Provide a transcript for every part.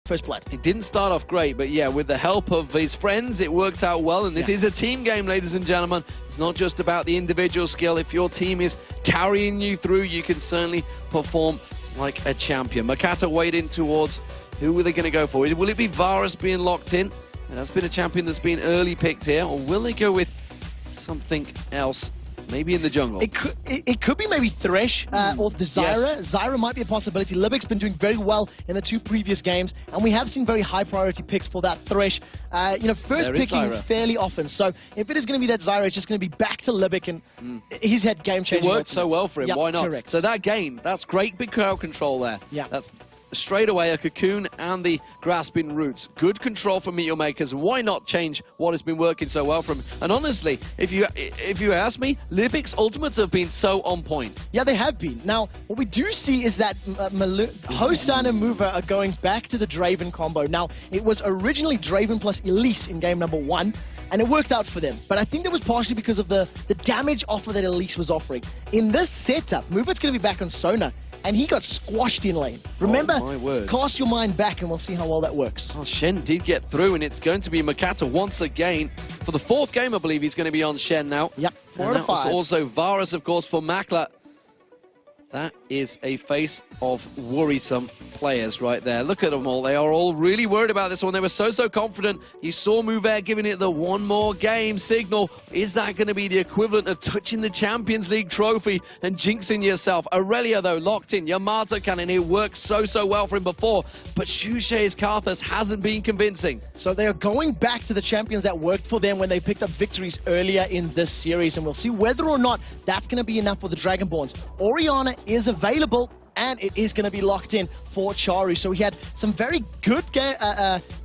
First blood. It didn't start off great, but yeah, with the help of his friends, it worked out well. And this is a team game, ladies and gentlemen. It's not just about the individual skill. If your team is carrying you through, you can certainly perform like a champion. Makata wading towards who were they going to go for? Will it be Varus being locked in? And that's been a champion that's been early picked here. Or will they go with something else? Maybe in the jungle. It could be maybe Thresh or the Zyra. Yes. Zyra might be a possibility. Libic's been doing very well in the 2 previous games, and we have seen very high priority picks for that Thresh. You know, first picking fairly often. So if it is going to be that Zyra, it's just going to be back to Libic, and he's had game-changing. It worked so well for him. Why not? Correct. So that game, that's great big crowd control there. Yeah. That's straight away a cocoon and the grasping roots. Good control from Meteor Makers. Why not change what has been working so well for him? And honestly, if you ask me, Libic's ultimates have been so on point. Yeah, they have been. Now, what we do see is that Hosan and Mover are going back to the Draven combo. Now, it was originally Draven plus Elise in game number 1, and it worked out for them. But I think that was partially because of the damage offer that Elise was offering. In this setup, Mover's going to be back on Sona, and he got squashed in lane. Remember, cast your mind back and we'll see how well that works. Oh, Shen did get through, and it's going to be Makata once again. For the 4th game, I believe he's going to be on Shen now. Yep, 4 out of 5. Also Varus, of course, for Makla. That is a face of worrisome players right there. Look at them all. They are all really worried about this one. They were so confident. You saw Mover giving it the one more game signal. Is that going to be the equivalent of touching the Champions League trophy and jinxing yourself? Aurelia, though, locked in. Yamato cannon. It worked so well for him before. But Shushe's Karthus hasn't been convincing. So they are going back to the champions that worked for them when they picked up victories earlier in this series. And we'll see whether or not that's going to be enough for the Dragonborns. Orianna is available, and it is going to be locked in for Charu. So he had some very good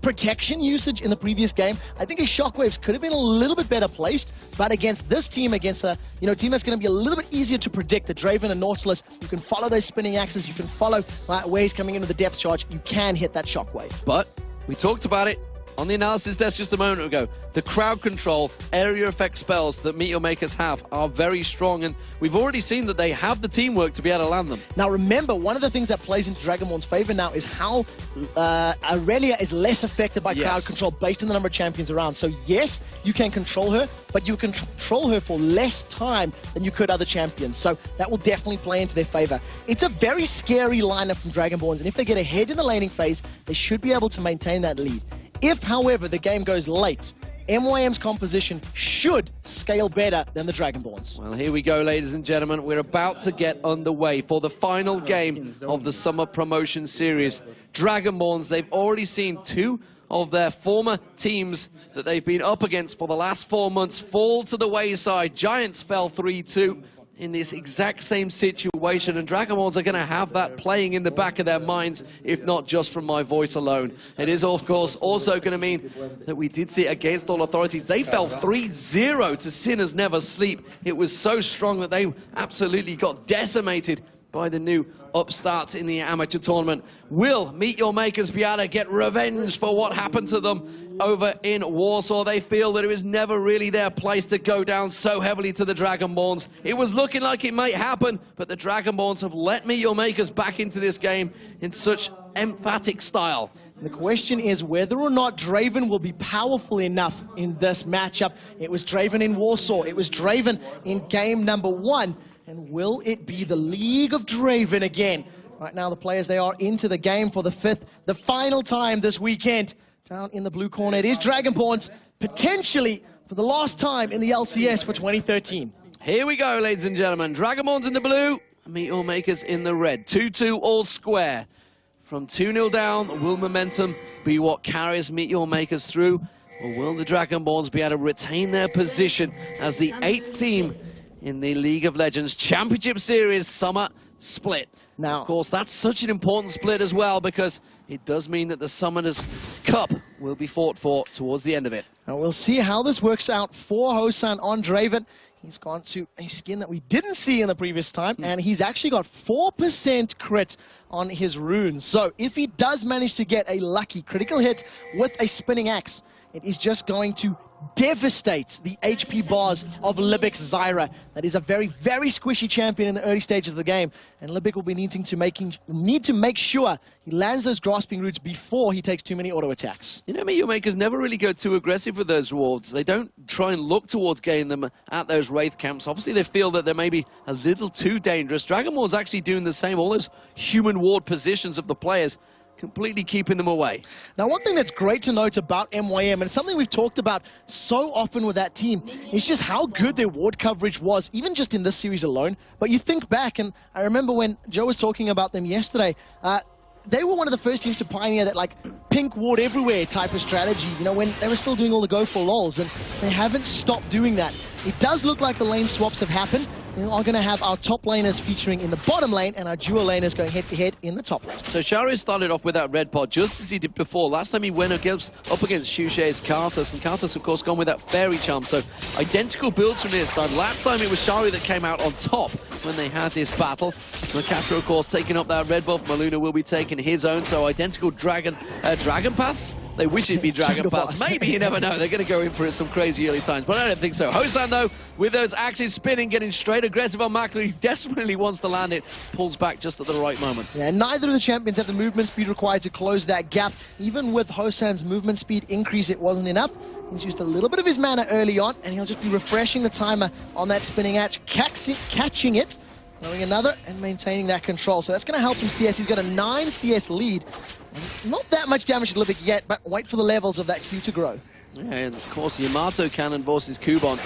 protection usage in the previous game. I think his shockwaves could have been a little bit better placed, but against this team, against a team that's going to be a little bit easier to predict, the Draven and Nautilus, you can follow those spinning axes, you can follow where he's coming into the depth charge, you can hit that shockwave. But we talked about it on the analysis desk just a moment ago. The crowd control, area effect spells that Meteor Makers have are very strong, and we've already seen that they have the teamwork to be able to land them. Now remember, one of the things that plays into Dragonborn's favor now is how Aurelia is less affected by crowd control based on the number of champions around. So yes, you can control her, but you can control her for less time than you could other champions. So that will definitely play into their favor. It's a very scary lineup from Dragonborns, and if they get ahead in the laning phase, they should be able to maintain that lead. If, however, the game goes late, MYM's composition should scale better than the Dragonborns. Well, here we go, ladies and gentlemen. We're about to get underway for the final game of the Summer Promotion Series. Dragonborns, they've already seen 2 of their former teams that they've been up against for the last 4 months fall to the wayside. Giants fell 3-2. In this exact same situation, and Dragonborns are going to have that playing in the back of their minds, if not just from my voice alone. It is, of course, also going to mean that we did see Against All Authorities. They fell 3-0 to Sinners Never Sleep. It was so strong that they absolutely got decimated by the new upstarts in the amateur tournament. Will Meteor Makers be able to get revenge for what happened to them over in Warsaw? They feel that it was never really their place to go down so heavily to the Dragonborns. It was looking like it might happen, but the Dragonborns have let Meteor Makers back into this game in such emphatic style. The question is whether or not Draven will be powerful enough in this matchup. It was Draven in Warsaw. It was Draven in game number 1. And will it be the League of Draven again? Right now, the players, they are into the game for the final time this weekend. Down in the blue corner, it is Dragonborns, potentially for the last time in the LCS for 2013. Here we go, ladies and gentlemen. Dragonborns in the blue, Meteor Makers in the red. 2-2 all square. From 2-0 down, will momentum be what carries Meteor Makers through? Or will the Dragonborns be able to retain their position as the 8th team in the League of Legends Championship Series Summer Split? Now, of course, that's such an important split as well, because it does mean that the Summoners Cup will be fought for towards the end of it. And we'll see how this works out for Hosan on Draven. He's gone to a skin that we didn't see in the previous time, and he's actually got 4% crit on his runes. So if he does manage to get a lucky critical hit with a spinning axe, it is just going to devastates the HP bars of Libic's Zyra. That is a very, very squishy champion in the early stages of the game, and Libic will be needing to make sure he lands those grasping roots before he takes too many auto attacks. You know, MYM makers never really go too aggressive with those wards. They don't try and look towards getting them at those Wraith camps. Obviously, they feel that they're maybe a little too dangerous. Dragonborn's actually doing the same. All those human ward positions of the players, completely keeping them away. Now, one thing that's great to note about MYM, and something we've talked about so often with that team, is just how good their ward coverage was, even just in this series alone. But you think back, and I remember when Joe was talking about them yesterday, they were one of the first teams to pioneer that, like, pink ward everywhere type of strategy, you know, when they were still doing all the go for lols, and they haven't stopped doing that. It does look like the lane swaps have happened. We are going to have our top laners featuring in the bottom lane and our dual laners going head-to-head in the top lane. So Sharu started off with that red pot just as he did before. Last time he went up against Shushe's Karthus, and Karthus, of course, gone with that fairy charm. So identical builds from this time. Last time it was Sharu that came out on top when they had this battle. Makata, of course, taking up that red buff. Maluna will be taking his own. So identical dragon paths. They wish it'd be Dragon Pass. Maybe, you never know. They're going to go in for some crazy early times, but I don't think so. Hosan, though, with those axes spinning, getting straight aggressive on Makler. He desperately wants to land it. Pulls back just at the right moment. Yeah, neither of the champions have the movement speed required to close that gap. Even with Hosan's movement speed increase, it wasn't enough. He's used a little bit of his mana early on, and he'll just be refreshing the timer on that spinning axe, catching it, throwing another, and maintaining that control. So that's going to help him CS. He's got a 9 CS lead. Not that much damage to Libic yet, but wait for the levels of that Q to grow. Yeah, and of course, Yamato Cannon versus Kubon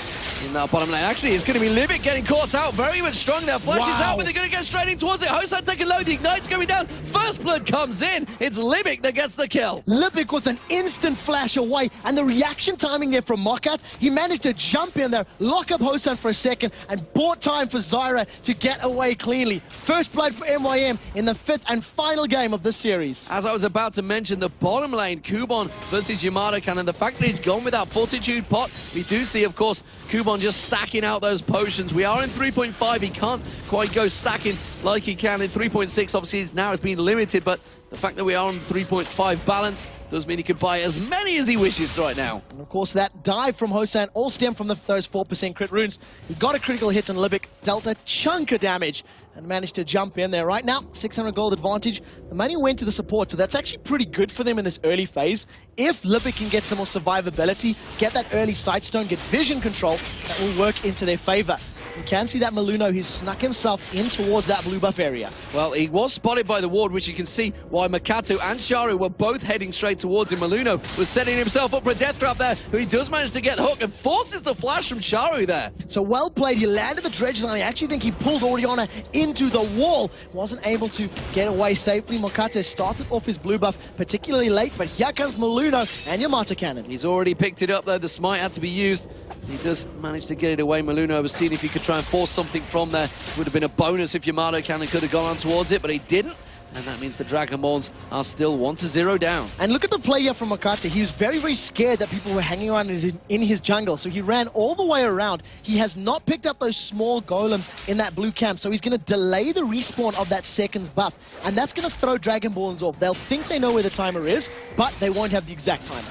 in that bottom lane. Actually, it's going to be Libic getting caught out. Very much strong there. Flashes out, but they're going to go straight in towards it. Hosan taking low. The Ignite's going down. First blood comes in. It's Libic that gets the kill. Libic with an instant flash away, and the reaction timing there from Mokat. He managed to jump in there, lock up Hosan for a second, and bought time for Zyra to get away cleanly. First blood for MYM in the 5th and final game of this series. As I was about to mention, the bottom lane, Kubon versus Yamato Cannon. The fact that he's gone with that Fortitude pot, we do see, of course, Kubon just stacking out those potions. We are in 3.5. He can't quite go stacking like he can in 3.6. Obviously, now has been limited, but the fact that we are on 3.5 balance does mean he could buy as many as he wishes right now. And of course, that dive from Hosan all stemmed from those 4% crit runes. He got a critical hit on Libic, dealt a chunk of damage, and managed to jump in there. Right now, 600 gold advantage. The money went to the support, so that's actually pretty good for them in this early phase. If Libic can get some more survivability, get that early sightstone, get vision control, that will work into their favor. You can see that Maluno, he's snuck himself in towards that blue buff area. Well, he was spotted by the ward, which you can see why Makato and Sharu were both heading straight towards him. Maluno was setting himself up for a death trap there, but he does manage to get hooked and forces the flash from Sharu there. So well played. He landed the dredge line. I actually think he pulled Oriana into the wall. Wasn't able to get away safely. Makato started off his blue buff particularly late, but here comes Maluno and Yamato Cannon. He's already picked it up though. The smite had to be used. He does manage to get it away. Maluno was seeing if he could try and force something from there. Would have been a bonus if Yamato Cannon could have gone on towards it, but he didn't. And that means the Dragonborns are still 1-0 down. And look at the play here from Makata. He was very, very scared that people were hanging around in his jungle. So he ran all the way around. He has not picked up those small golems in that blue camp. So he's going to delay the respawn of that second's buff. And that's going to throw Dragonborns off. They'll think they know where the timer is, but they won't have the exact timer.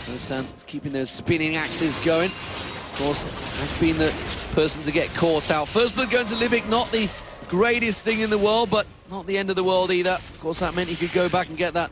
Hosan is keeping those spinning axes going. Of course, has been the person to get caught out. First blood going to Libic, not the greatest thing in the world, but not the end of the world either. Of course, that meant he could go back and get that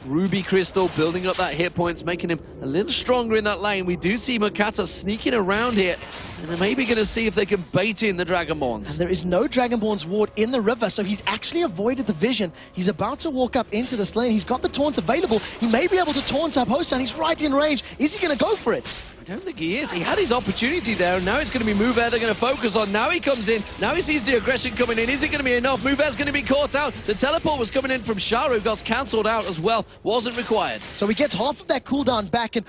ruby crystal, building up that hit points, making him a little stronger in that lane. We do see Makata sneaking around here, and they're maybe going to see if they can bait in the Dragonborns. And there is no Dragonborn's ward in the river, so he's actually avoided the vision. He's about to walk up into this lane. He's got the taunt available. He may be able to taunt up Hosan. He's right in range. Is he going to go for it? I don't think he is. He had his opportunity there, and now it's going to be Mover they're going to focus on. Now he comes in. Now he sees the aggression coming in. Is it going to be enough? Mover's going to be caught out. The teleport was coming in from Sharu, got cancelled out as well. Wasn't required. So he gets half of that cooldown back, and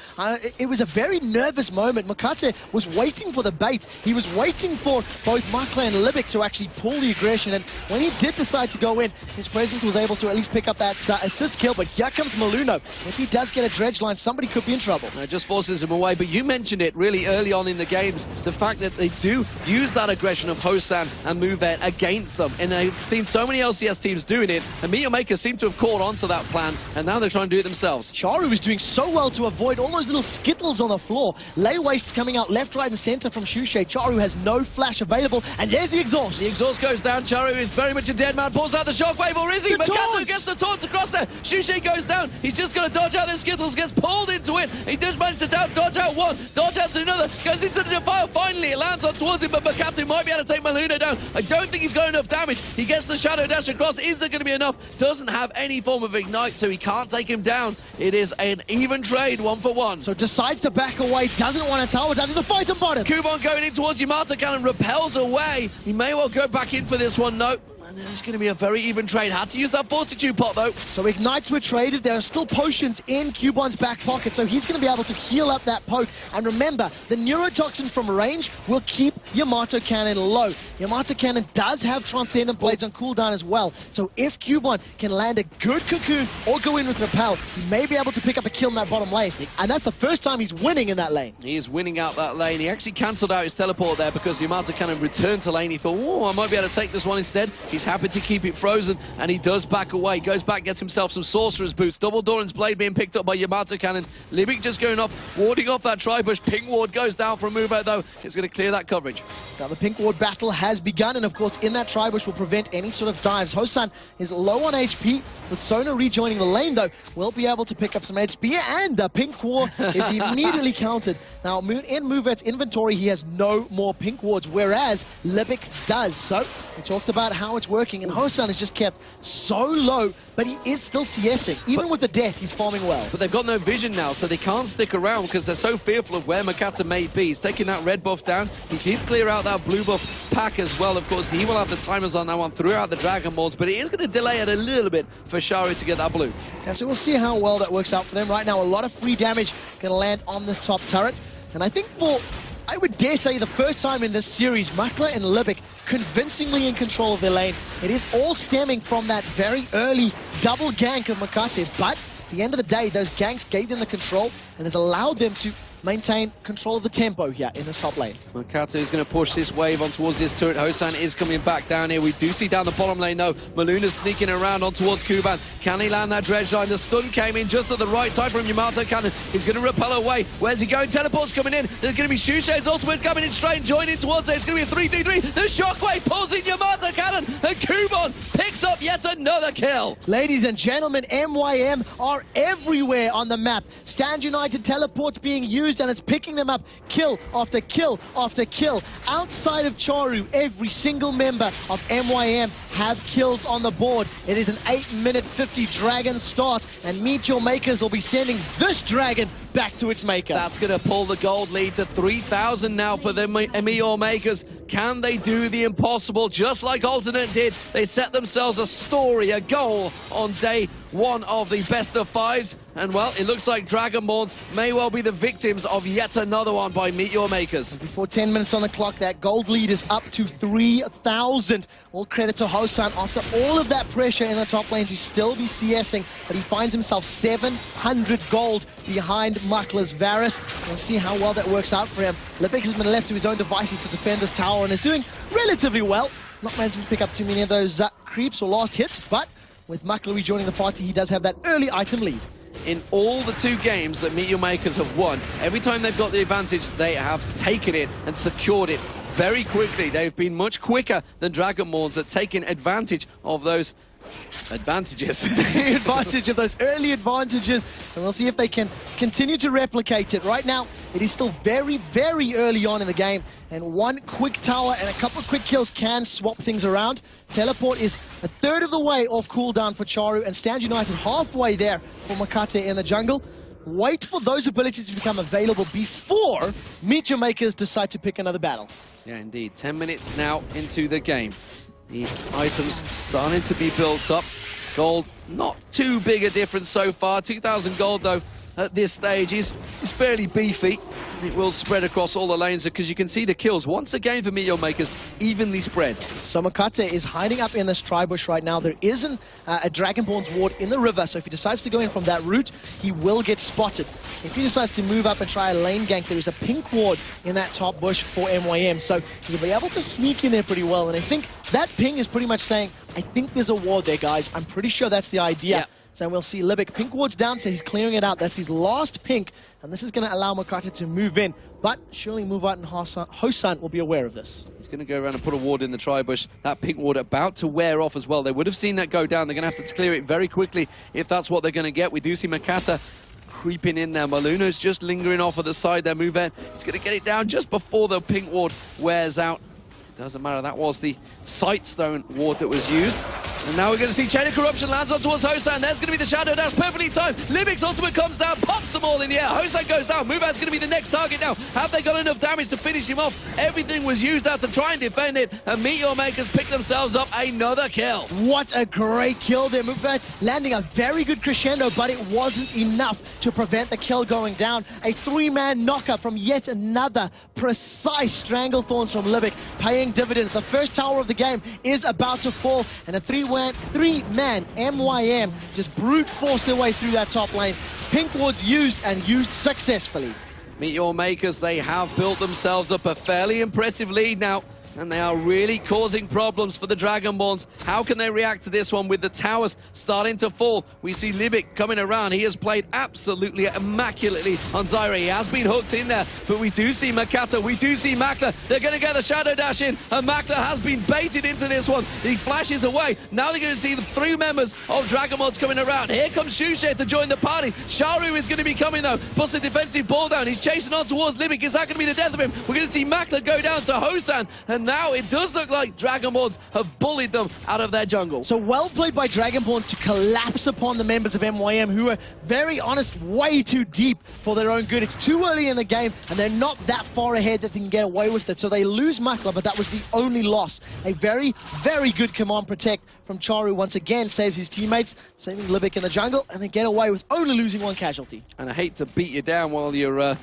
it was a very nervous moment. Makate was waiting for the bait. He was waiting for both Makla and Libic to actually pull the aggression, and when he did decide to go in, his presence was able to at least pick up that assist kill. But here comes Maluno. If he does get a dredge line, somebody could be in trouble. It just forces him away, but you mentioned it really early on in the games, the fact that they do use that aggression of Hosan and Movet against them, and I've seen so many LCS teams doing it, and MYM seem to have caught onto that plan, and now they're trying to do it themselves. Charu is doing so well to avoid all those little skittles on the floor. Lay wastes coming out left, right, and center from Shushay. Charu has no flash available, and there's the exhaust. The exhaust goes down. Charu is very much a dead man. Pulls out the shockwave, or is he? Makato gets the taunt across there. Shushay goes down. He's just going to dodge out the skittles, gets pulled into it. He does manage to dodge out one, dodge out to another, goes into the defile. Finally, it lands on towards him, but Makato might be able to take Maluno down. I don't think he's got enough damage. He gets the shadow dash across. Is there going to be enough? Doesn't have any form of ignite, so he can't take him down. It is an even trade, 1-for-1. So decides to back away, doesn't want to tower down. There's a fight on bottom. Kuban going in towards Yamato Cannon, repels away. He may well go back in for this one, no. And it's going to be a very even trade. Had to use that fortitude pot, though. So ignites were traded. There are still potions in Kuban's back pocket, so he's going to be able to heal up that poke. And remember, the neurotoxin from range will keep Yamato Cannon low. Yamato Cannon does have Transcendent Blades on cooldown as well, so if Kuban can land a good cocoon or go in with repel, he may be able to pick up a kill in that bottom lane. And that's the first time he's winning in that lane. He is winning out that lane. He actually cancelled out his teleport there because Yamato Cannon returned to lane. He thought, oh, I might be able to take this one instead. He's happy to keep it frozen, and he does back away. Goes back, gets himself some Sorcerer's Boots. Double Doran's Blade being picked up by Yamato Cannon. Libic just going off, warding off that Tribush. Pink Ward goes down for a move out, though. It's going to clear that coverage. Now the Pink Ward battle has begun, and of course in that Tribush will prevent any sort of dives. Hosan is low on HP, with Sona rejoining the lane, though, will be able to pick up some HP, and the Pink Ward is immediately countered. Now in Movet's inventory, he has no more Pink Wards, whereas Libic does. So we talked about how it's working, and Hosan is just kept so low, but he is still CSing. Even with the death, he's farming well. But they've got no vision now, so they can't stick around because they're so fearful of where Makata may be. He's taking that red buff down. He did clear out that blue buff pack as well. Of course, he will have the timers on that one throughout the Dragonborns, but it is going to delay it a little bit for Sharu to get that blue. Yeah, so we'll see how well that works out for them. Right now, a lot of free damage going to land on this top turret. And I think for, I would dare say, the first time in this series, Makla and Libic convincingly in control of their lane. It is all stemming from that very early double gank of Makate, but at the end of the day, those ganks gave them the control and has allowed them to maintain control of the tempo here in this top lane. Makato is going to push this wave on towards this turret. Hosan is coming back down here. We do see down the bottom lane, though. Maluna's sneaking around on towards Kuban. Can he land that dredge line? The stun came in just at the right time from Yamato Cannon. He's going to repel away. Where's he going? Teleport's coming in. There's going to be Shushay's ultimate coming in straight and joining towards it. It's going to be a 3-3-3. The shockwave pulls in Yamato Cannon, and Kuban picks up yet another kill. Ladies and gentlemen, MYM are everywhere on the map. Stand United teleports being used, and it's picking them up kill after kill after kill. Outside of Charu, every single member of MYM have kills on the board. It is an 8-minute 50 dragon start, and Meet Your Makers will be sending this dragon back to its maker. That's going to pull the gold lead to 3,000 now for the Meet Your Makers. Can they do the impossible just like Alternate did? They set themselves a story, a goal on day one of the best of fives, and well, it looks like Dragonborns may well be the victims of yet another one by Meet Your Makers. Before 10 minutes on the clock, that gold lead is up to 3,000. All credit to Hosan. After all of that pressure in the top lane to still be CSing, but he finds himself 700 gold behind Makla's Varus. We'll see how well that works out for him. Libic has been left to his own devices to defend this tower and is doing relatively well. Not managing to pick up too many of those creeps or last hits, but with Makla rejoining the party, he does have that early item lead. In all the 2 games that Meet Your Makers have won, every time they've got the advantage, they have taken it and secured it very quickly. They've been much quicker than Dragonborns at taking advantage of those advantages. The advantage of those early advantages, and we'll see if they can continue to replicate it. Right now, it is still very, very early on in the game, and one quick tower and a couple of quick kills can swap things around. Teleport is a third of the way off cooldown for Charu, and Stand United halfway there for Makate in the jungle. Wait for those abilities to become available before Meet Your Makers decide to pick another battle. Yeah, indeed. 10 minutes now into the game. The items starting to be built up. Gold, not too big a difference so far. 2,000 gold, though, at this stage is fairly beefy. It will spread across all the lanes because you can see the kills, once again for Meteor Makers, evenly spread. So Makata is hiding up in this tri-bush right now. There isn't a Dragonborn's ward in the river, so if he decides to go in from that route, he will get spotted. If he decides to move up and try a lane gank, there is a pink ward in that top bush for MYM, so he'll be able to sneak in there pretty well. And I think that ping is pretty much saying, I think there's a ward there, guys. I'm pretty sure that's the idea. Yeah. So we'll see Libic. Pink ward's down, so he's clearing it out. That's his last pink, and this is going to allow Makata to move in. But surely Move Out and Hosan will be aware of this. He's going to go around and put a ward in the tri-bush. That pink ward about to wear off as well. They would have seen that go down. They're going to have to clear it very quickly if that's what they're going to get. We do see Makata creeping in there. Maluno's just lingering off at the side there. Move in. He's going to get it down just before the pink ward wears out. Doesn't matter, that was the Sightstone ward that was used. And now we're going to see Chain of Corruption lands on towards Hosan. There's going to be the Shadow Dash, perfectly timed. Libic's ultimate comes down, pops them all in the air. Hosan goes down. Muvat's going to be the next target now. Have they got enough damage to finish him off? Everything was used out to try and defend it. And Meteor Makers pick themselves up another kill. What a great kill there. Muvat landing a very good crescendo, but it wasn't enough to prevent the kill going down. A three-man knocker from yet another precise Stranglethorns from Libic, paying dividends. The first tower of the game is about to fall, and a three-man MYM just brute forced their way through that top lane. Pink ward's used and used successfully. Meteor Makers, they have built themselves up a fairly impressive lead now, and they are really causing problems for the Dragonborns. How can they react to this one with the towers starting to fall? We see Libic coming around. He has played absolutely immaculately on Zyra. He has been hooked in there, but we do see Makata, we do see Makler. They're going to get the Shadow Dash in, and Makler has been baited into this one. He flashes away. Now they're going to see the three members of Dragonborns coming around. Here comes Shushe to join the party. Sharu is going to be coming though. Puts the defensive ball down. He's chasing on towards Libic. Is that going to be the death of him? We're going to see Makler go down to Hosan, and now it does look like Dragonborns have bullied them out of their jungle. So well played by Dragonborns to collapse upon the members of MYM, who are, very honest, way too deep for their own good. It's too early in the game, and they're not that far ahead that they can get away with it. So they lose Makla, but that was the only loss. A very, very good command protect from Charu once again saves his teammates, saving Libic in the jungle, and they get away with only losing one casualty. And I hate to beat you down while you're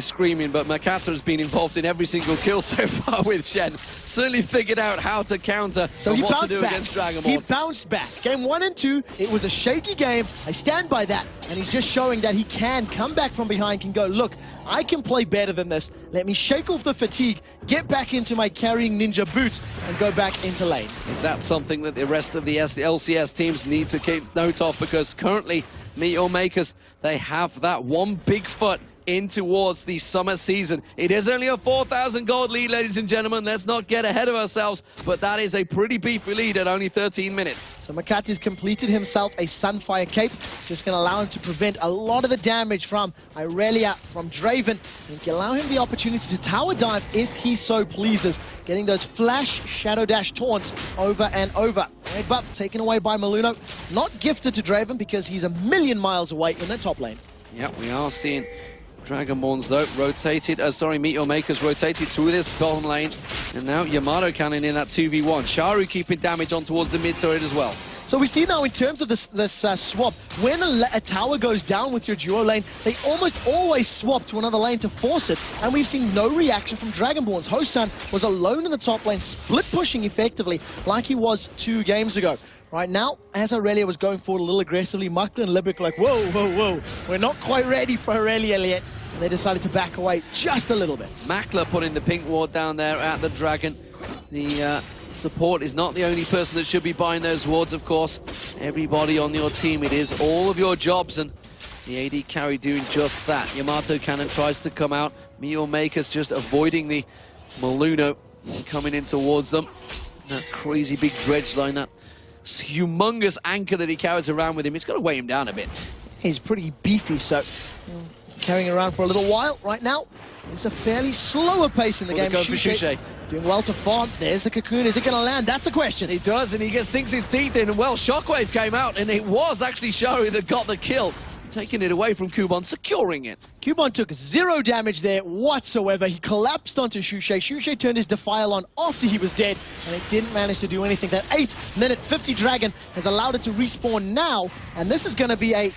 screaming, but Makata has been involved in every single kill so far with Shen. Certainly figured out how to counter and what to do against Dragonborn. He bounced back. Game 1 and 2, it was a shaky game. I stand by that, and he's just showing that he can come back from behind, can go, look, I can play better than this. Let me shake off the fatigue, get back into my carrying ninja boots, and go back into lane. Is that something that the rest of the LCS teams need to keep note of? Because currently, Meteor Makers, they have that one big foot in towards the summer season. It is only a 4,000 gold lead, ladies and gentlemen. Let's not get ahead of ourselves, but that is a pretty beefy lead at only 13 minutes. So Makati's completed himself a Sunfire Cape, just going to allow him to prevent a lot of the damage from Irelia, from Draven, and can allow him the opportunity to tower dive if he so pleases, getting those flash Shadow Dash taunts over and over. Red buff taken away by Maluno, not gifted to Draven because he's a million miles away in the top lane. Yeah, we are seeing Dragonborns though Meteor Makers rotated through this bottom lane, and now Yamato Cannon in that 2v1. Sharu keeping damage on towards the mid turret as well. So we see now in terms of this swap, when a tower goes down with your duo lane, they almost always swap to another lane to force it, and we've seen no reaction from Dragonborns. Hosan was alone in the top lane, split pushing effectively like he was 2 games ago. Right now, as Aurelia was going forward a little aggressively, Makla and Libic like, whoa, whoa, whoa, we're not quite ready for Aurelia yet. And they decided to back away just a little bit. Makla putting the pink ward down there at the Dragon. The support is not the only person that should be buying those wards, of course. Everybody on your team, it is all of your jobs, and the AD carry doing just that. Yamato Cannon tries to come out. Meteor Makers just avoiding the Maluno coming in towards them. That crazy big dredge line, that humongous anchor that he carries around with him. It's got to weigh him down a bit. He's pretty beefy, so carrying around for a little while. Right now, it's a fairly slower pace in the game. Shushe doing well to farm. There's the cocoon. Is it going to land? That's the question. He does, and he sinks his teeth in. And well, Shockwave came out, and it was actually Sharu that got the kill. taking it away from Kuban, securing it. Kuban took 0 damage there whatsoever. He collapsed onto Shushay. Shushay turned his Defile on after he was dead, and it didn't manage to do anything. That 8-minute 50 Dragon has allowed it to respawn now, and this is going to be a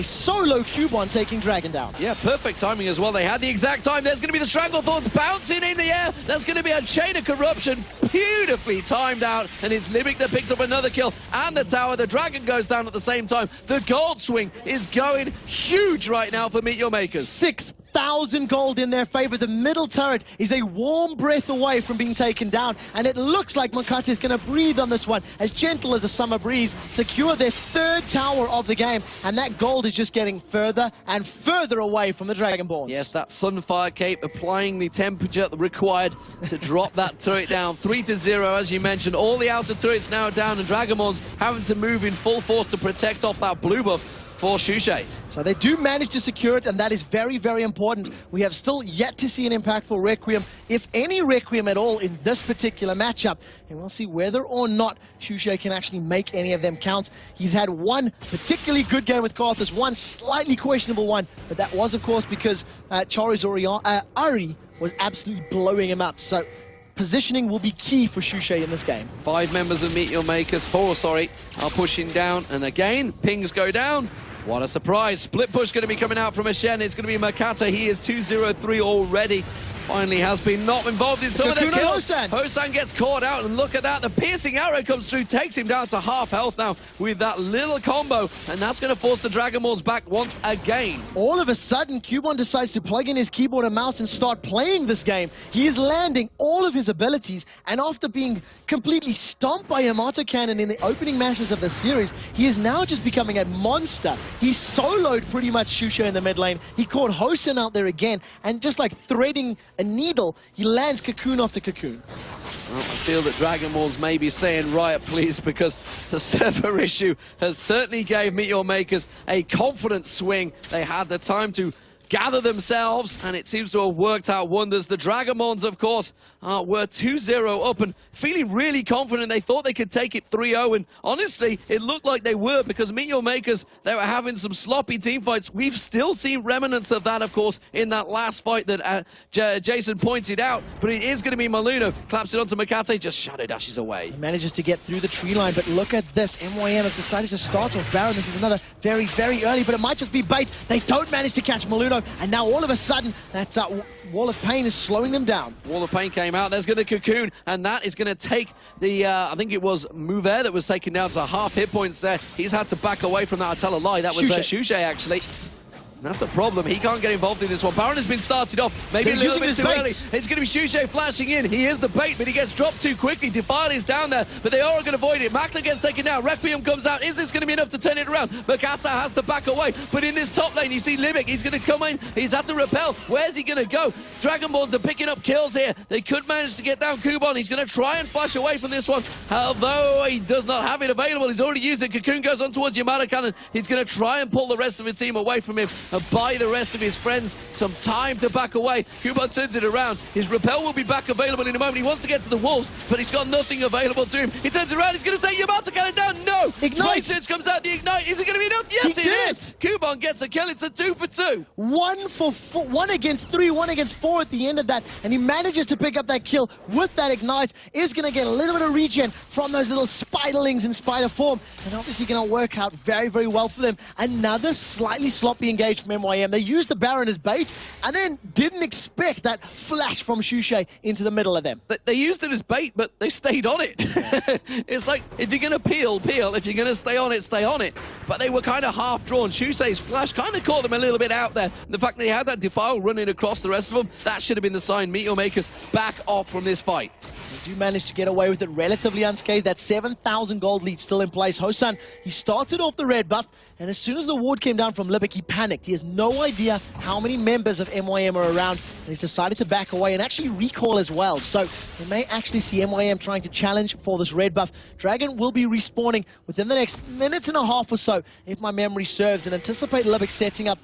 solo Kuban taking Dragon down. Yeah, perfect timing as well. They had the exact time. There's going to be the Stranglethorns bouncing in the air. There's going to be a Chain of Corruption, beautifully timed out, and it's Libic that picks up another kill, and the tower. The Dragon goes down at the same time. The gold swing is going huge right now for Meet Your Makers. 6,000 gold in their favor. The middle turret is a warm breath away from being taken down, and it looks like Makata is going to breathe on this one, as gentle as a summer breeze, secure their 3rd tower of the game, and that gold is just getting further and further away from the Dragonborn. Yes, that Sunfire Cape applying the temperature required to drop that turret down. 3-0, as you mentioned. All the outer turrets now down, and Dragonborn's having to move in full force to protect off that blue buff for Shushay. So they do manage to secure it, and that is very, very important. We have still yet to see an impactful Requiem, if any Requiem at all, in this particular matchup. And we'll see whether or not Shushay can actually make any of them count. He's had one particularly good game with Karthus, one slightly questionable one, but that was, of course, because Chari's Ari was absolutely blowing him up. So positioning will be key for Shushay in this game. 5 members of Meet Your Makers, 4, sorry, are pushing down, and again, pings go down. What a surprise. Split push going to be coming out from Ashen. It's going to be Makata. He is 2-0-3 already. Finally has been not involved in some of the kills. Hosan gets caught out, and look at that. The piercing arrow comes through, takes him down to half health now with that little combo, and that's going to force the Dragonborns back once again. All of a sudden, Kuban decides to plug in his keyboard and mouse and start playing this game. He is landing all of his abilities, and after being completely stomped by Yamato Cannon in the opening matches of the series, he is now just becoming a monster. He soloed pretty much Shushay in the mid lane. He caught Hosan out there again, and just like threading a needle, he lands cocoon after cocoon. Well, I feel that Dragonborns may be saying riot please, because the server issue has certainly gave Meet Your Makers a confident swing. They had the time to gather themselves, and it seems to have worked out wonders. The Dragonborns, of course, were 2-0 up and feeling really confident. They thought they could take it 3-0, and honestly, it looked like they were, because Meet Your Makers, they were having some sloppy team fights. We've still seen remnants of that, of course, in that last fight that Jason pointed out, but it is going to be Maluno. Claps it onto Makate, just shadow dashes away. He manages to get through the tree line, but look at this. MYM have decided to start off Baron. This is another very, very early, but it might just be bait. They don't manage to catch Maluno, and now all of a sudden, that Wall of Pain is slowing them down. Wall of Pain came out. There's going to Cocoon, and that is going to take the, I think it was Mover that was taken down to half hit points there. He's had to back away from that. I tell a lie. That was Shushay, actually. That's a problem. He can't get involved in this one. Baron has been started off maybe a little bit too early. It's going to be Shushay flashing in. He is the bait, but he gets dropped too quickly. Defile is down there, but they are going to avoid it. Makler gets taken down. Requiem comes out. Is this going to be enough to turn it around? Makata has to back away, but in this top lane, you see Libic. He's going to come in. He's had to repel. Where's he going to go? Dragonborns are picking up kills here. They could manage to get down Kuban. He's going to try and flash away from this one, although he does not have it available. He's already used it. Cocoon goes on towards Yamada Cannon. He's going to try and pull the rest of his team away from him and buy the rest of his friends some time to back away. Kuban turns it around. His repel will be back available in a moment. He wants to get to the wolves, but he's got nothing available to him. He turns around. He's going to take Yamato Cannon down. No! Ignite! Surge comes out. The Ignite. Is it going to be enough? Yes, it is. Kuban gets a kill. It's a 2 for 2. 1 against 3, 1 against 4 at the end of that, and he manages to pick up that kill with that Ignite. Is going to get a little bit of regen from those little spiderlings in spider form, and obviously going to work out very, very well for them. Another slightly sloppy engage from MYM. They used the Baron as bait, and then didn't expect that flash from Shushay into the middle of them. They used it as bait, but they stayed on it. It's like, if you're going to peel. If you're going to stay on it, stay on it. But they were kind of half-drawn. Shushay's flash kind of caught them a little bit out there. The fact that they had that Defile running across the rest of them, that should have been the sign. Meet Your Makers back off from this fight. They do manage to get away with it relatively unscathed. That 7,000 gold lead still in place. Hosan, he started off the red buff, and as soon as the ward came down from Libic, he panicked. He has no idea how many members of MYM are around, and he's decided to back away and actually recall as well. So we may actually see MYM trying to challenge for this red buff. Dragon will be respawning within the next minute and a half or so, if my memory serves, and anticipate Libic setting up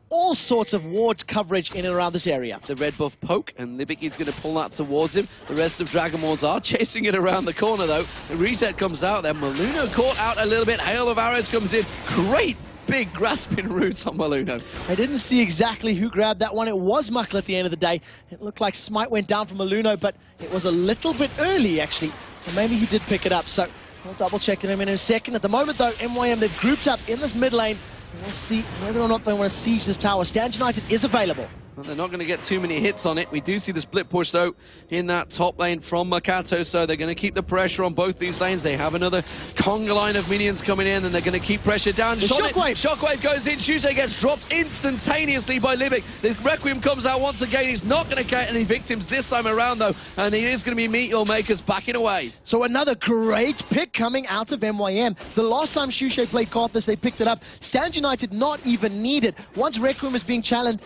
all sorts of ward coverage in and around this area. The red buff poke, and Libic is going to pull that towards him. The rest of Dragonborns are chasing it around the corner, though. The reset comes out there. Maluno caught out a little bit. Hail of arrows comes in. Great big grasping roots on Maluno. I didn't see exactly who grabbed that one. It was Muckle at the end of the day. It looked like Smite went down from Maluno, but it was a little bit early, actually. Or maybe he did pick it up, so we'll double-check him in a second. At the moment, though, MYM, they've grouped up in this mid lane. We'll see whether or not they want to siege this tower. Stand United is available. Well, they're not going to get too many hits on it. We do see the split push, though, in that top lane from Mercato, so they're going to keep the pressure on both these lanes. They have another conga line of minions coming in, and they're going to keep pressure down. Shockwave goes in. Shusei gets dropped instantaneously by Libic. The Requiem comes out once again. He's not going to get any victims this time around, though, and it is going to be Meet Your Makers backing away. So another great pick coming out of MYM. The last time Shusei played Karthus, they picked it up. Stand United not even needed. Once Requiem was being channeled,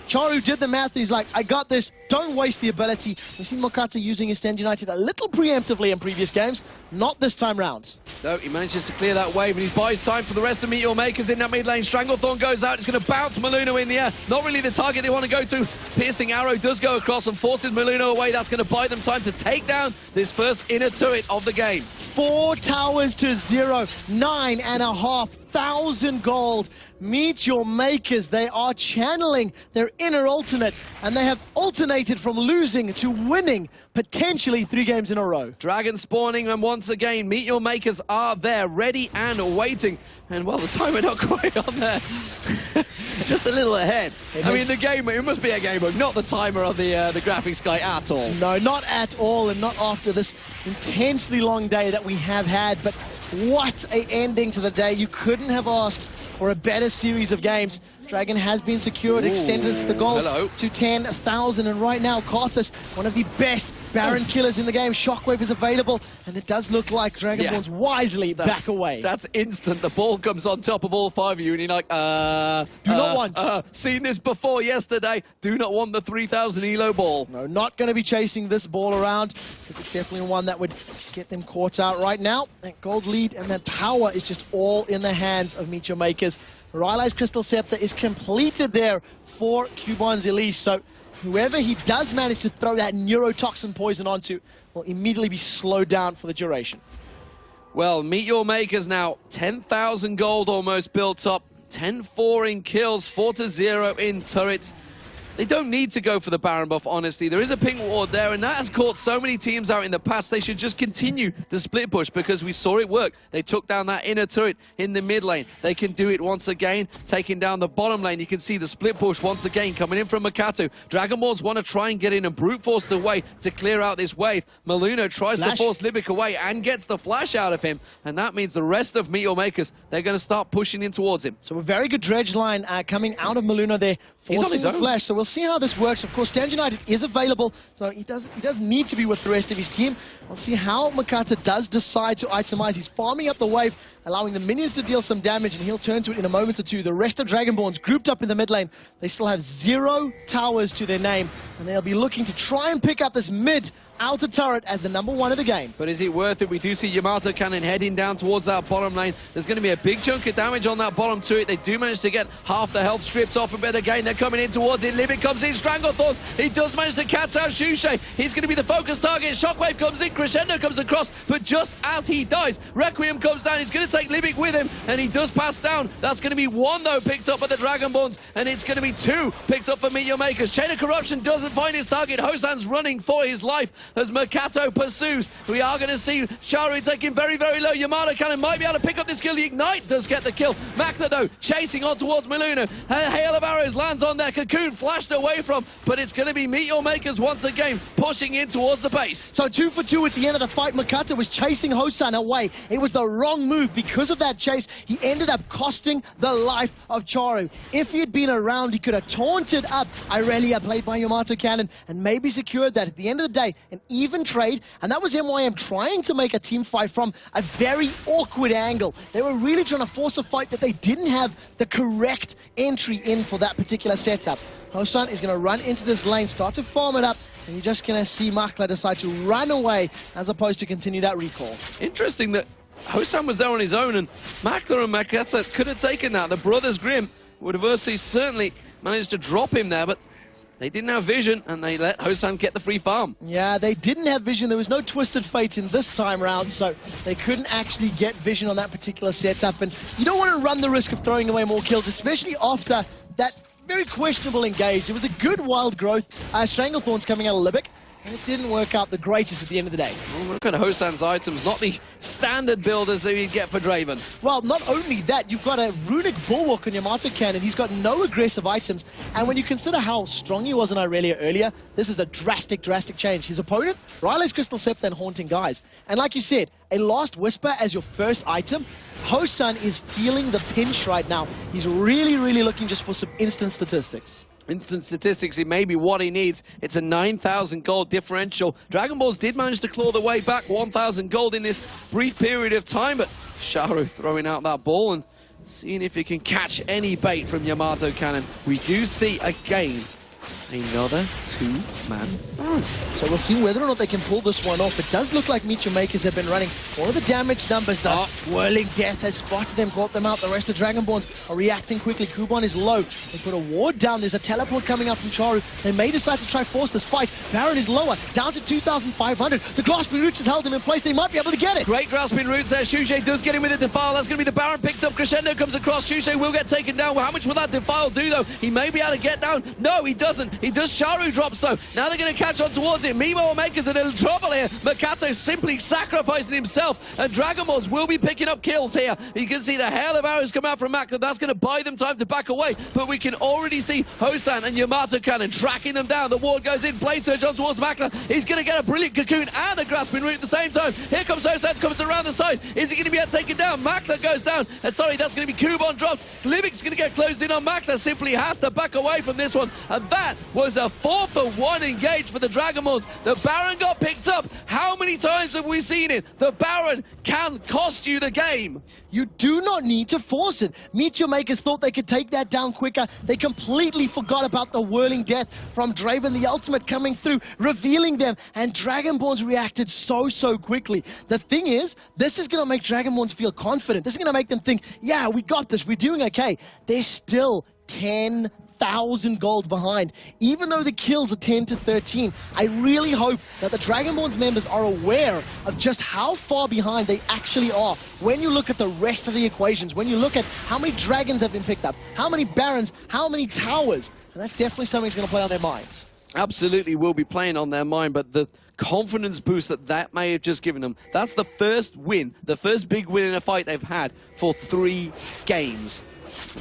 Charu did the math, and he's like, I got this, don't waste the ability. We've seen Mokata using his Stand United a little preemptively in previous games, not this time round. So he manages to clear that wave, and he buys time for the rest of Meet Your Makers in that mid lane. Stranglethorn goes out, it's going to bounce Maluno in the air. Not really the target they want to go to. Piercing Arrow does go across and forces Maluno away. That's going to buy them time to take down this first inner turret of the game. 4 towers to 0, 9,500 gold. Meet Your Makers, they are channeling their inner alternate, and they have alternated from losing to winning potentially 3 games in a row. Dragon spawning, and once again, Meet Your Makers are there, ready and waiting. And well, the timer not quite on there. Just a little ahead. I mean, the game, it must be a game mode, not the timer of the graphics guy at all. No, not at all, and not after this intensely long day that we have had. But what an ending to the day. You couldn't have asked for a better series of games. Dragon has been secured, extends the goal to 10,000, and right now Karthus, one of the best Baron killers in the game. Shockwave is available, and it does look like Dragonborn's wisely back away. That's instant. The ball comes on top of all 5 of you, and you're like, do not want. Seen this before yesterday. Do not want the 3,000 elo ball. No, not going to be chasing this ball around, because it's definitely one that would get them caught out right now. That gold lead and that power is just all in the hands of Meet Your Makers. Rylai's Crystal Scepter is completed there for Cubon's Elise, so whoever he does manage to throw that neurotoxin poison onto will immediately be slowed down for the duration. Well, Meet Your Makers now, 10,000 gold almost built up, 10-4 in kills, 4-0 in turrets. They don't need to go for the Baron buff, honestly. There is a pink ward there, and that has caught so many teams out in the past. They should just continue the split push, because we saw it work. They took down that inner turret in the mid lane. They can do it once again, taking down the bottom lane. You can see the split push once again coming in from Mercato. Dragonborns want to try and get in and brute force the way to clear out this wave. Maluno tries to force Libic away and gets the flash out of him, and that means the rest of Meet Your Makers, they're going to start pushing in towards him. So a very good dredge line coming out of Maluno there, forcing the flash. So we'll see how this works. Of course, Stand United is available, so he does need to be with the rest of his team. We'll see how Makata does decide to itemize. He's farming up the wave, allowing the minions to deal some damage, and he'll turn to it in a moment or two. The rest of Dragonborns grouped up in the mid lane. They still have 0 towers to their name, and they'll be looking to try and pick up this mid outer turret as the #1 of the game. But is it worth it? We do see Yamato Cannon heading down towards that bottom lane. There's going to be a big chunk of damage on that bottom turret. They do manage to get half the health stripped off, but again, they're coming in towards it. Libic comes in, Stranglethorns. He does manage to catch out Shusei. He's going to be the focus target. Shockwave comes in, Crescendo comes across, but just as he dies, Requiem comes down. He's going to take Libic with him, and he does pass down. That's going to be 1, though, picked up by the Dragonborns, and it's going to be 2 picked up for Meet Your Makers. Chain of Corruption doesn't find his target. Hosan's running for his life as Mercato pursues. We are going to see Charu taking very, very low. Yamato Cannon might be able to pick up this kill. The Ignite does get the kill. Makta, though, chasing on towards Maluno. A hail of arrows lands on there. Cocoon flashed away from, but it's going to be Meet Your Makers once again, pushing in towards the base. So 2 for 2 at the end of the fight. Makata was chasing Hosan away. It was the wrong move. Because of that chase, he ended up costing the life of Charu. If he had been around, he could have taunted up Irelia, played by Yamato Cannon, and maybe secured that. At the end of the day, an even trade, and that was MYM trying to make a team fight from a very awkward angle. They were really trying to force a fight that they didn't have the correct entry in for that particular setup. Hosan is going to run into this lane, start to farm it up, and you're just going to see Makla decide to run away as opposed to continue that recall. Interesting that Hosan was there on his own, and Makla and Makata could have taken that. The brothers Grimm would have certainly managed to drop him there, but they didn't have vision, and they let Hosan get the free farm. Yeah, they didn't have vision. There was no Twisted Fate in this time round, so they couldn't actually get vision on that particular setup. And you don't want to run the risk of throwing away more kills, especially after that very questionable engage. It was a good wild growth. Stranglethorns coming out of Libic, and it didn't work out the greatest at the end of the day. Well, look at Hosan's items, not the standard builders that you'd get for Draven. Well, not only that, you've got a Runic Bulwark on Yamato Cannon. He's got no aggressive items. And when you consider how strong he was in Irelia earlier, this is a drastic change. His opponent, Riley's Crystal Scepter and Haunting Guys. And like you said, a Last Whisper as your first item. Hosan is feeling the pinch right now. He's really looking just for some instant statistics. Instant statistics, it may be what he needs. It's a 9,000 gold differential. Dragonborns did manage to claw their way back 1,000 gold in this brief period of time, but Sharu throwing out that ball and seeing if he can catch any bait from Yamato Cannon. We do see again another two-man Baron. So we'll see whether or not they can pull this one off. It does look like Meteor Makers have been running all of the damage numbers though. Whirling Death has spotted them, caught them out. The rest of Dragonborns are reacting quickly. Kuban is low. They put a ward down. There's a teleport coming out from Charu. They may decide to try force this fight. Baron is lower, down to 2,500. The Grasping Roots has held him in place. They might be able to get it. Great Grasping Roots there. Shushay does get him with a Defile. That's going to be the Baron picked up. Crescendo comes across. Shushay will get taken down. Well, how much will that Defile do though? He may be able to get down. No, he doesn't. He does. Charu drops though. Now they're going to catch on towards it. Mimo Maker's in a little trouble here. Makato simply sacrificing himself, and Dragonborns will be picking up kills here. You can see the hail of arrows come out from Makla. That's going to buy them time to back away, but we can already see Hosan and Yamato Cannon tracking them down. The ward goes in. Blade Surge on towards Makla. He's going to get a brilliant cocoon and a Grasping Root at the same time. Here comes Hosan, comes around the side. Is he going to be able to take it down? Makla goes down. And sorry, that's going to be Kuban dropped. Livic's going to get closed in on Makla. Simply has to back away from this one, and that was a 4-for-1 engage for the Dragonborns. The Baron got picked up. How many times have we seen it? The Baron can cost you the game. You do not need to force it. Meteor Makers thought they could take that down quicker. They completely forgot about the Whirling Death from Draven, the ultimate coming through, revealing them, and Dragonborns reacted so quickly. The thing is, this is going to make Dragonborns feel confident. This is going to make them think, yeah, we got this, we're doing okay. They're still 10,000 gold behind. Even though the kills are 10 to 13, I really hope that the Dragonborns members are aware of just how far behind they actually are. When you look at the rest of the equations, when you look at how many dragons have been picked up, how many barons, how many towers, and that's definitely something that's going to play on their minds. Absolutely will be playing on their mind, but the confidence boost that may have just given them, that's the first win, the first big win in a fight they've had for 3 games.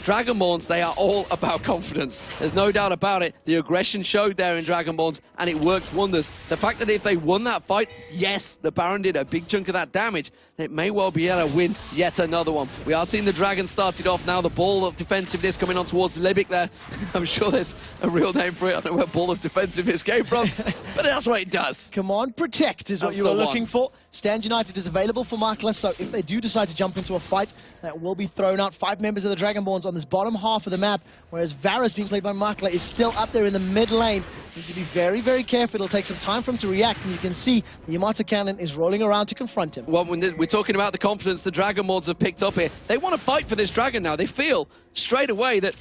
Dragonborns, they are all about confidence. There's no doubt about it. The aggression showed there in Dragonborns, and it worked wonders. The fact that if they won that fight, yes, the Baron did a big chunk of that damage. It may well be able to win yet another one. We are seeing the Dragon started off now. The ball of defensiveness coming on towards Libic there. I'm sure there's a real name for it. I don't know where ball of defensiveness came from, but that's what it does. Command Protect is what you were looking for. Stand United is available for Makla, so if they do decide to jump into a fight, that will be thrown out. 5 members of the Dragonborns on this bottom half of the map, whereas Varus, being played by Makla, is still up there in the mid lane. Need to be very careful. It'll take some time for him to react, and you can see the Yamato Cannon is rolling around to confront him. Well, when we're talking about the confidence the Dragonborns have picked up here, they want to fight for this dragon now. They feel straight away that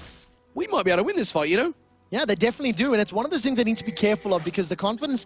we might be able to win this fight, you know? Yeah, they definitely do, and it's one of those things they need to be careful of, because the confidence,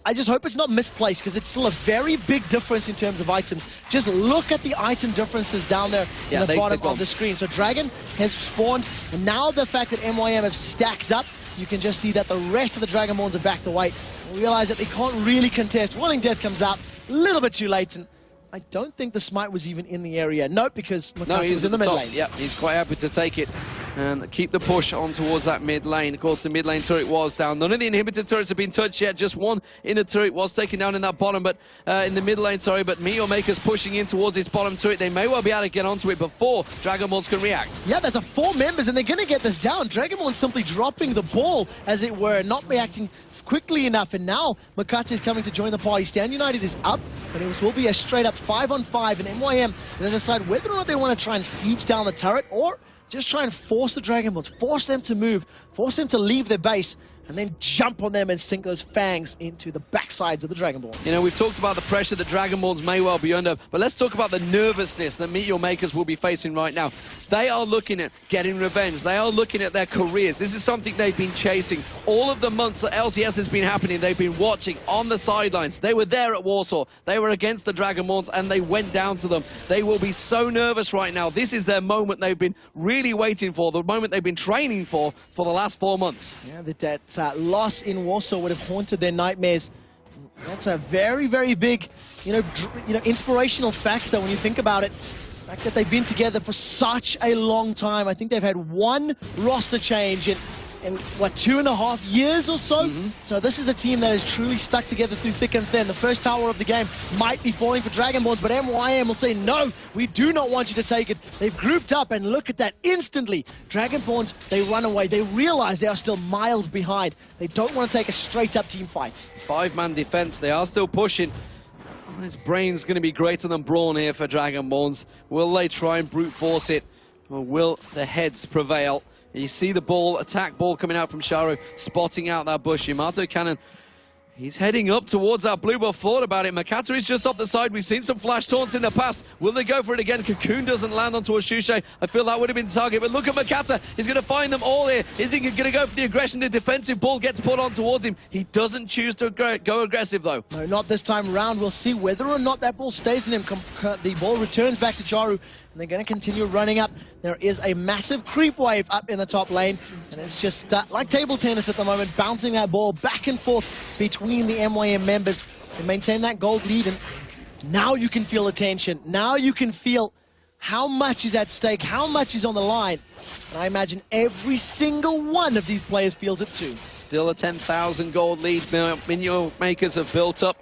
I just hope it's not misplaced, because it's still a very big difference in terms of items. Just look at the item differences down there in the bottom of the screen. So Dragon has spawned, and now the fact that MYM have stacked up, you can just see that the rest of the Dragonborns are backed away. Realize that they can't really contest. Whirling Death comes out a little bit too late, and I don't think the smite was even in the area. Nope, because Makato was in the mid lane. Yeah, he's quite happy to take it and keep the push on towards that mid lane. Of course, the mid lane turret was down. None of the inhibitor turrets have been touched yet. Just one inner turret was taken down in that bottom, but in the mid lane, sorry. But Meteor Maker's pushing in towards its bottom turret. They may well be able to get onto it before Dragonborns can react. Yeah, there's 4 members, and they're going to get this down. Dragonborn simply dropping the ball, as it were, not reacting quickly enough, and now Makata is coming to join the party. Stand United is up, but it will be a straight-up 5-on-5, and MYM will decide whether or not they want to try and siege down the turret, or just try and force the Dragonborns, force them to move, force them to leave their base, and then jump on them and sink those fangs into the backsides of the Dragonborn. You know, we've talked about the pressure that Dragonborns may well be under, but let's talk about the nervousness that Meteor Makers will be facing right now. They are looking at getting revenge. They are looking at their careers. This is something they've been chasing. All of the months that LCS has been happening, they've been watching on the sidelines. They were there at Warsaw. They were against the Dragonborns, and they went down to them. They will be so nervous right now. This is their moment they've been really waiting for, the moment they've been training for the last 4 months. Yeah, that loss in Warsaw would have haunted their nightmares. That's a very, very big, inspirational factor when you think about it. The fact that they've been together for such a long time. I think they've had one roster change in what, 2.5 years or so? So this is a team that has truly stuck together through thick and thin. The first tower of the game might be falling for Dragonborns, but MYM will say, no, we do not want you to take it. They've grouped up, and look at that instantly. Dragonborns, they run away. They realize they are still miles behind. They don't want to take a straight-up team fight. 5-man defense. They are still pushing. His brain's going to be greater than brawn here for Dragonborns. Will they try and brute force it, or will the heads prevail? You see the ball, attack ball coming out from Sharu, spotting out that bush. Yamato Cannon, he's heading up towards that blue buff. Thought about it. Makata is just off the side. We've seen some flash taunts in the past. Will they go for it again? Cocoon doesn't land onto a Shushe. I feel that would have been the target, but look at Makata. He's going to find them all here. Is he going to go for the aggression? The defensive ball gets put on towards him. He doesn't choose to go aggressive, though. No, not this time around. We'll see whether or not that ball stays in him. The ball returns back to Charu, and they're going to continue running up. There is a massive creep wave up in the top lane, and it's just like table tennis at the moment, bouncing that ball back and forth between the MYM members to maintain that gold lead. And now you can feel the tension. Now you can feel how much is at stake, how much is on the line. And I imagine every single one of these players feels it too. Still a 10,000 gold lead. Meteor Makers have built up.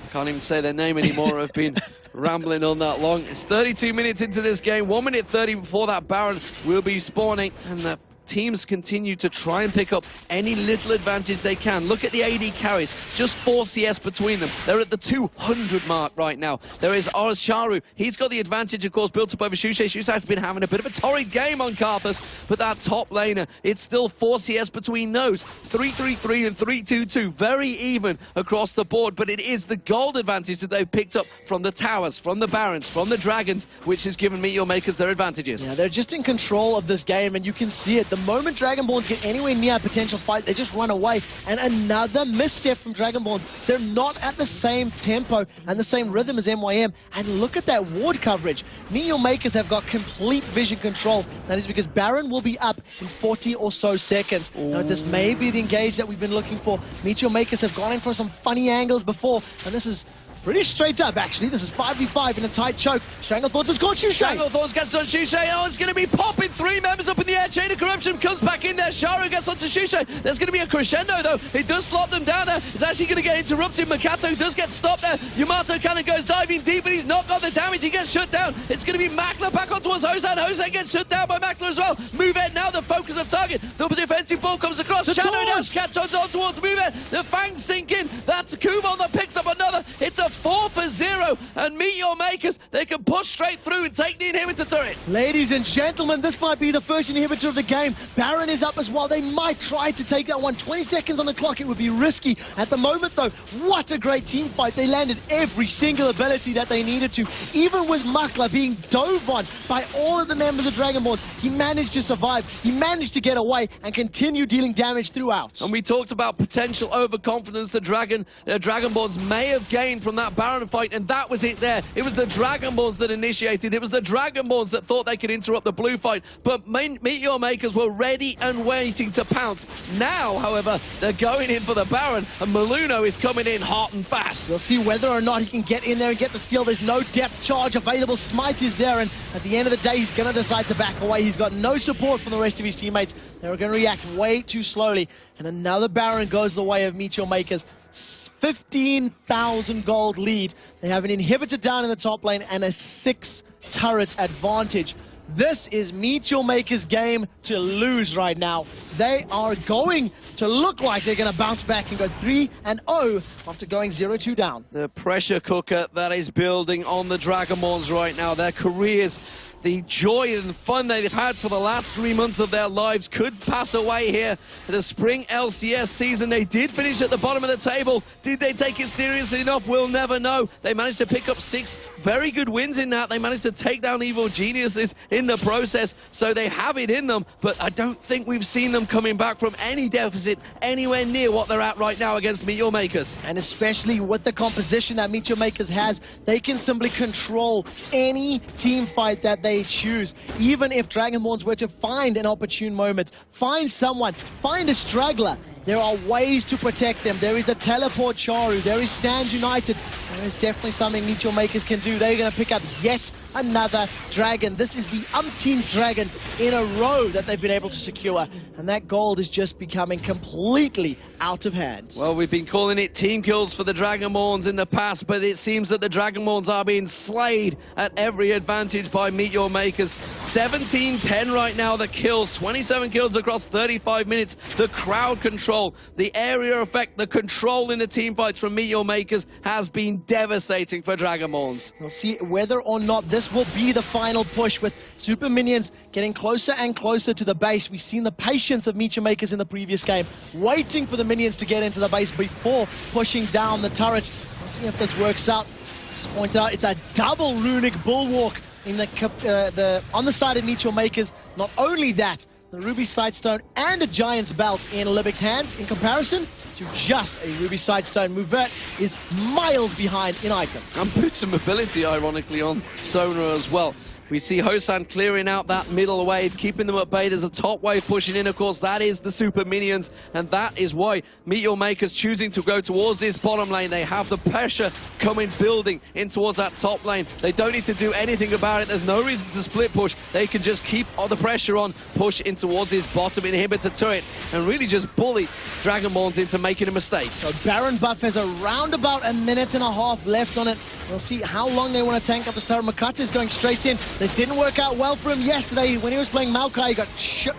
I can't even say their name anymore. I've been rambling on that long. It's 32 minutes into this game, 1 minute 30 before that Baron will be spawning, and the teams continue to try and pick up any little advantage they can. Look at the AD carries, just 4 CS between them. They're at the 200 mark right now. There is Oris Charu. He's got the advantage, of course, built up over Shushe. Shushe has been having a bit of a torrid game on Karthus, but that top laner, it's still 4 CS between those. 3-3-3 and 3-2-2, very even across the board, but it is the gold advantage that they've picked up from the towers, from the Barons, from the Dragons, which has given Meteor Makers their advantages. Yeah, they're just in control of this game, and you can see it. The moment Dragonborns get anywhere near a potential fight, they just run away. And another misstep from Dragonborns. They're not at the same tempo and the same rhythm as MYM. And look at that ward coverage. Meteor Makers have got complete vision control. That is because Baron will be up in 40 or so seconds. Now, this may be the engage that we've been looking for. Meteor Makers have gone in for some funny angles before, and this is pretty straight up, actually. This is 5v5 in a tight choke. Stranglethorns has caught Shushe. Stranglethorns gets on Shushe. Oh, it's going to be popping. 3 members up in the air. Chain of Corruption comes back in there. Sharu gets onto Shushe. There's going to be a crescendo, though. It does slot them down there. It's actually going to get interrupted. Makato does get stopped there. Yamato Cannon goes diving deep, but he's not got the damage. He gets shut down. It's going to be Makler back on towards Hosan. Hosan gets shut down by Makler as well. Movehead now the focus of target. The defensive ball comes across. Shadow Dash catch on towards Movehead. The fangs sink in. That's Kumon that picks up another. It's a 4-for-0. And Meteor Makers, they can push straight through and take the inhibitor turret. Ladies and gentlemen, this might be the first inhibitor of the game. Baron is up as well. They might try to take that one. 20 seconds on the clock. It would be risky. At the moment, though, what a great team fight. They landed every single ability that they needed to. Even with Makla being dove on by all of the members of Dragonborn, he managed to survive. He managed to get away and continue dealing damage throughout. And we talked about potential overconfidence the Dragonborns may have gained from that Baron fight, and that was it there. It was the Dragonborns that initiated. It was the Dragonborns that thought they could interrupt the blue fight, but Meteor Makers were ready and waiting to pounce. Now, however, they're going in for the Baron, and Maluno is coming in hot and fast. We'll see whether or not he can get in there and get the steal. There's no depth charge available. Smite is there, and at the end of the day, he's going to decide to back away. He's got no support from the rest of his teammates. They're going to react way too slowly, and another Baron goes the way of Meteor Makers. 15,000 gold lead. They have an inhibitor down in the top lane and a 6 turret advantage. This is Meteor Makers' game to lose right now. They are going to look like they're going to bounce back and go 3-0 after going 0-2 down. The pressure cooker that is building on the Dragonborns right now. Their careers the joy and fun they've had for the last 3 months of their lives could pass away here. The spring LCS season, they did finish at the bottom of the table. Did they take it seriously enough? We'll never know. They managed to pick up 6 very good wins in that. They managed to take down Evil Geniuses in the process, so they have it in them, but I don't think we've seen them coming back from any deficit anywhere near what they're at right now against Meet Your Makers. And especially with the composition that Meet Your Makers has, they can simply control any team fight that they choose. Even if Dragonborns were to find an opportune moment, find someone, find a straggler, there are ways to protect them. There is a teleport Charu, there is Stand United. There is definitely something Meet Your Makers can do. They're going to pick up yet another dragon. This is the umpteenth dragon in a row that they've been able to secure. And that gold is just becoming completely out of hand. Well, we've been calling it team kills for the Dragonborns in the past, but it seems that the Dragonborns are being slayed at every advantage by Meet Your Makers. 17-10 right now, the kills. 27 kills across 35 minutes. The crowd control, the area effect, the control in the team fights from Meet Your Makers has been devastating for Dragonborns. We'll see whether or not this will be the final push, with Super Minions getting closer and closer to the base. We've seen the patience of Meet Your Makers in the previous game, waiting for the minions to get into the base before pushing down the turret. We'll see if this works out. Just pointed out, it's a double runic bulwark in on the side of Meet Your Makers. Not only that, the Ruby Sightstone and a Giant's Belt in Libic's hands, in comparison to just a Ruby Sightstone. Muvert is miles behind in items. And put some mobility, ironically, on Sona as well. We see Hosan clearing out that middle wave, keeping them at bay. There's a top wave pushing in, of course. That is the Super Minions, and that is why Meet Your Makers choosing to go towards this bottom lane. They have the pressure coming, building in towards that top lane. They don't need to do anything about it. There's no reason to split push. They can just keep all the pressure on, push in towards this bottom inhibitor turret, and really just bully Dragonborns into making a mistake. So Baron Buff has around about a minute and a half left on it. We'll see how long they want to tank up this turret. Makata is going straight in. This didn't work out well for him yesterday when he was playing Maokai. He got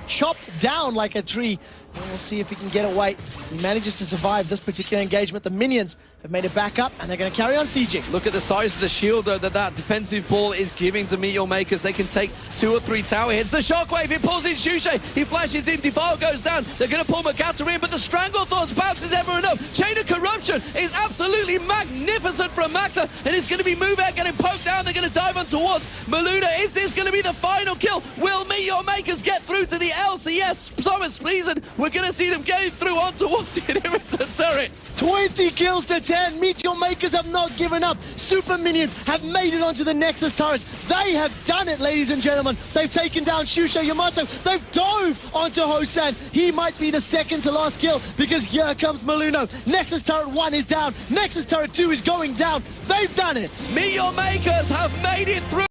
chopped down like a tree. And we'll see if he can get away. He manages to survive this particular engagement. The minions have made it back up, and they're going to carry on sieging. Look at the size of the shield, though, that defensive ball is giving to Meet Your Makers. They can take 2 or 3 tower hits. The shockwave, he pulls in Shushe. He flashes in. Defile goes down. They're going to pull Makata in, but the Stranglethorns bounces ever enough. Chain of Corruption is absolutely magnificent from Makta, and it's going to be Muvek getting poked down. They're going to dive on towards Maluna. Is this going to be the final kill? Will Meet Your Makers get through to the LCS summer season? We're going to see them getting through on towards the inhibitor turret. 20 kills to 10. Meet Your Makers have not given up. Super Minions have made it onto the Nexus turrets. They have done it, ladies and gentlemen. They've taken down Shusha Yamato. They've dove onto Hosan. He might be the second to last kill, because here comes Maluno. Nexus turret 1 is down. Nexus turret 2 is going down. They've done it. Meet Your Makers have made it through.